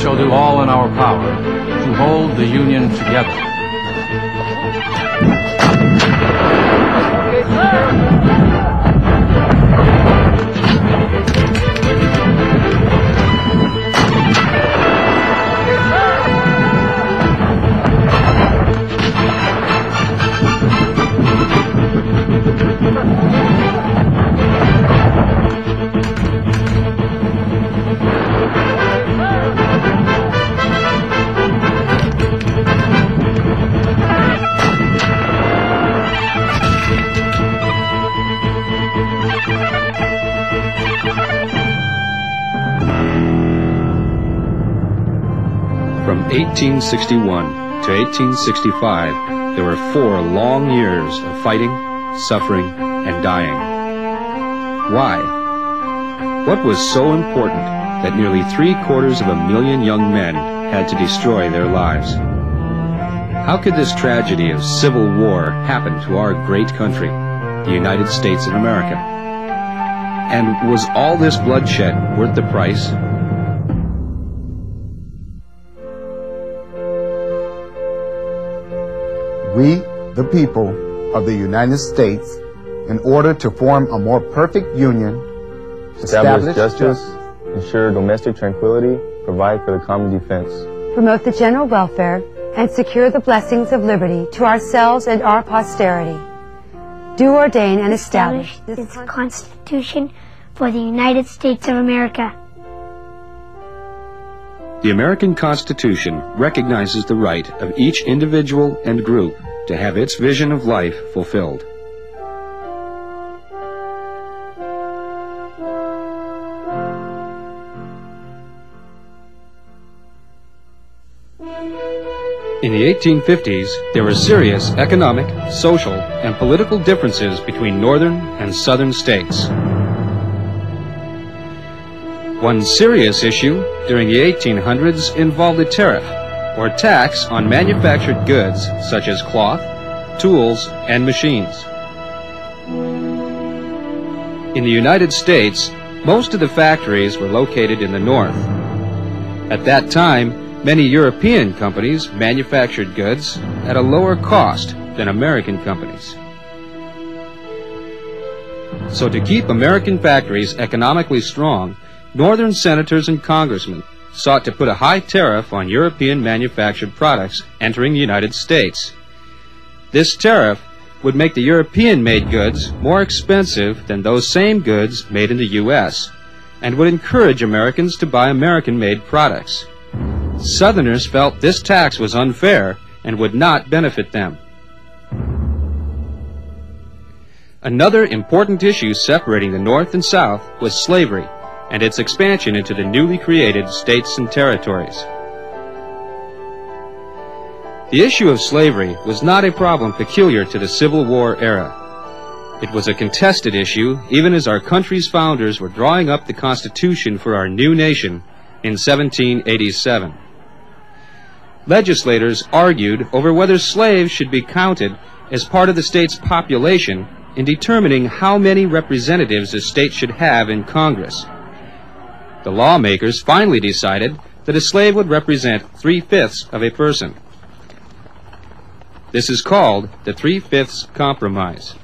shall do all in our power to hold the Union together. Okay, sir. From 1861 to 1865, there were 4 long years of fighting, suffering, and dying. Why? What was so important that nearly 750,000 young men had to destroy their lives? How could this tragedy of civil war happen to our great country, the United States of America? And was all this bloodshed worth the price? We, the people of the United States, in order to form a more perfect union, establish justice, ensure domestic tranquility, provide for the common defense, promote the general welfare, and secure the blessings of liberty to ourselves and our posterity. Do ordain and establish this Constitution for the United States of America. The American Constitution recognizes the right of each individual and group to have its vision of life fulfilled. In the 1850s, there were serious economic, social, and political differences between northern and southern states. One serious issue during the 1800s involved a tariff, or tax, on manufactured goods such as cloth, tools, and machines. In the United States, most of the factories were located in the north. At that time, many European companies manufactured goods at a lower cost than American companies. So to keep American factories economically strong, Northern senators and congressmen sought to put a high tariff on European manufactured products entering the United States. This tariff would make the European-made goods more expensive than those same goods made in the U.S. and would encourage Americans to buy American-made products. Southerners felt this tax was unfair and would not benefit them. Another important issue separating the North and South was slavery and its expansion into the newly created states and territories. The issue of slavery was not a problem peculiar to the Civil War era. It was a contested issue even as our country's founders were drawing up the Constitution for our new nation in 1787. Legislators argued over whether slaves should be counted as part of the state's population in determining how many representatives a state should have in Congress. The lawmakers finally decided that a slave would represent 3/5 of a person. This is called the 3/5 Compromise.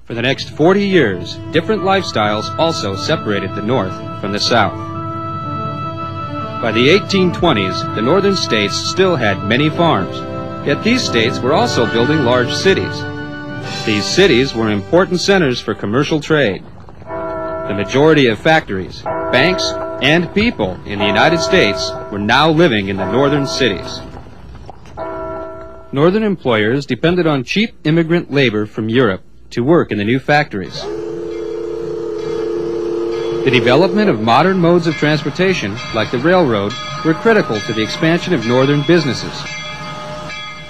For the next 40 years, different lifestyles also separated the North from the South. By the 1820s, the northern states still had many farms, yet these states were also building large cities. These cities were important centers for commercial trade. The majority of factories, banks, and people in the United States were now living in the northern cities. Northern employers depended on cheap immigrant labor from Europe to work in the new factories. The development of modern modes of transportation, like the railroad, were critical to the expansion of northern businesses.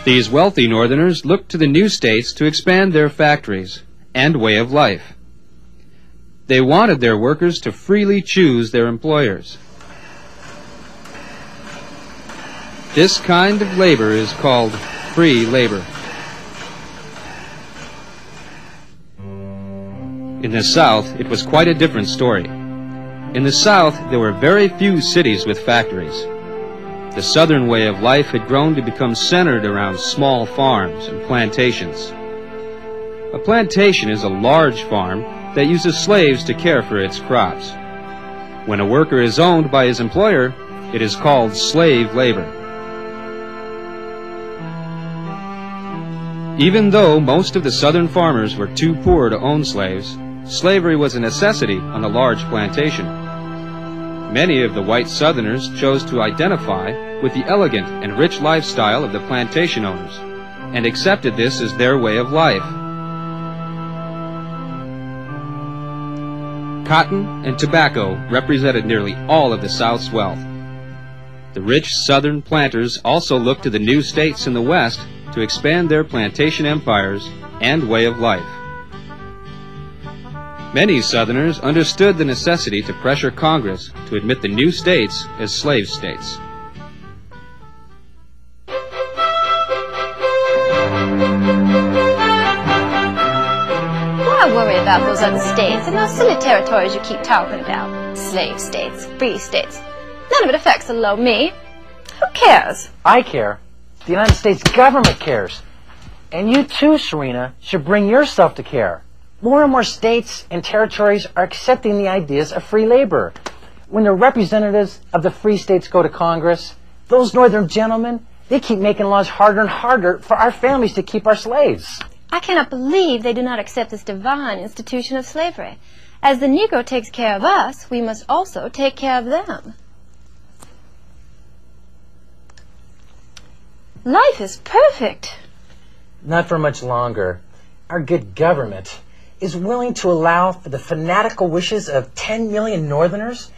These wealthy northerners looked to the new states to expand their factories and way of life. They wanted their workers to freely choose their employers. This kind of labor is called free labor. In the South, it was quite a different story. In the South, there were very few cities with factories. The Southern way of life had grown to become centered around small farms and plantations. A plantation is a large farm that uses slaves to care for its crops. When a worker is owned by his employer, it is called slave labor. Even though most of the Southern farmers were too poor to own slaves, slavery was a necessity on the large plantation. Many of the white Southerners chose to identify with the elegant and rich lifestyle of the plantation owners and accepted this as their way of life. Cotton and tobacco represented nearly all of the South's wealth. The rich Southern planters also looked to the new states in the West to expand their plantation empires and way of life. Many Southerners understood the necessity to pressure Congress to admit the new states as slave states. Why worry about those other states and those silly territories you keep talking about? Slave states, free states. None of it affects little old me. Who cares? I care. The United States government cares. And you too, Serena, should bring yourself to care. More and more states and territories are accepting the ideas of free labor. When the representatives of the free states go to Congress, those northern gentlemen, they keep making laws harder and harder for our families to keep our slaves. I cannot believe they do not accept this divine institution of slavery. As the Negro takes care of us, we must also take care of them. Life is perfect. Not for much longer. Our good government is willing to allow for the fanatical wishes of 10 million Northerners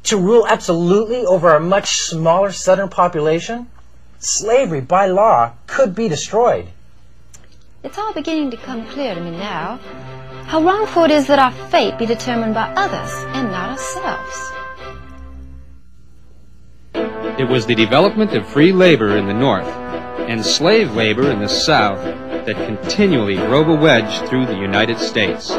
to rule absolutely over a much smaller Southern population. Slavery, by law, could be destroyed. It's all beginning to come clear to me now how wrongful it is that our fate be determined by others and not ourselves. It was the development of free labor in the North and slave labor in the South that continually drove a wedge through the United States.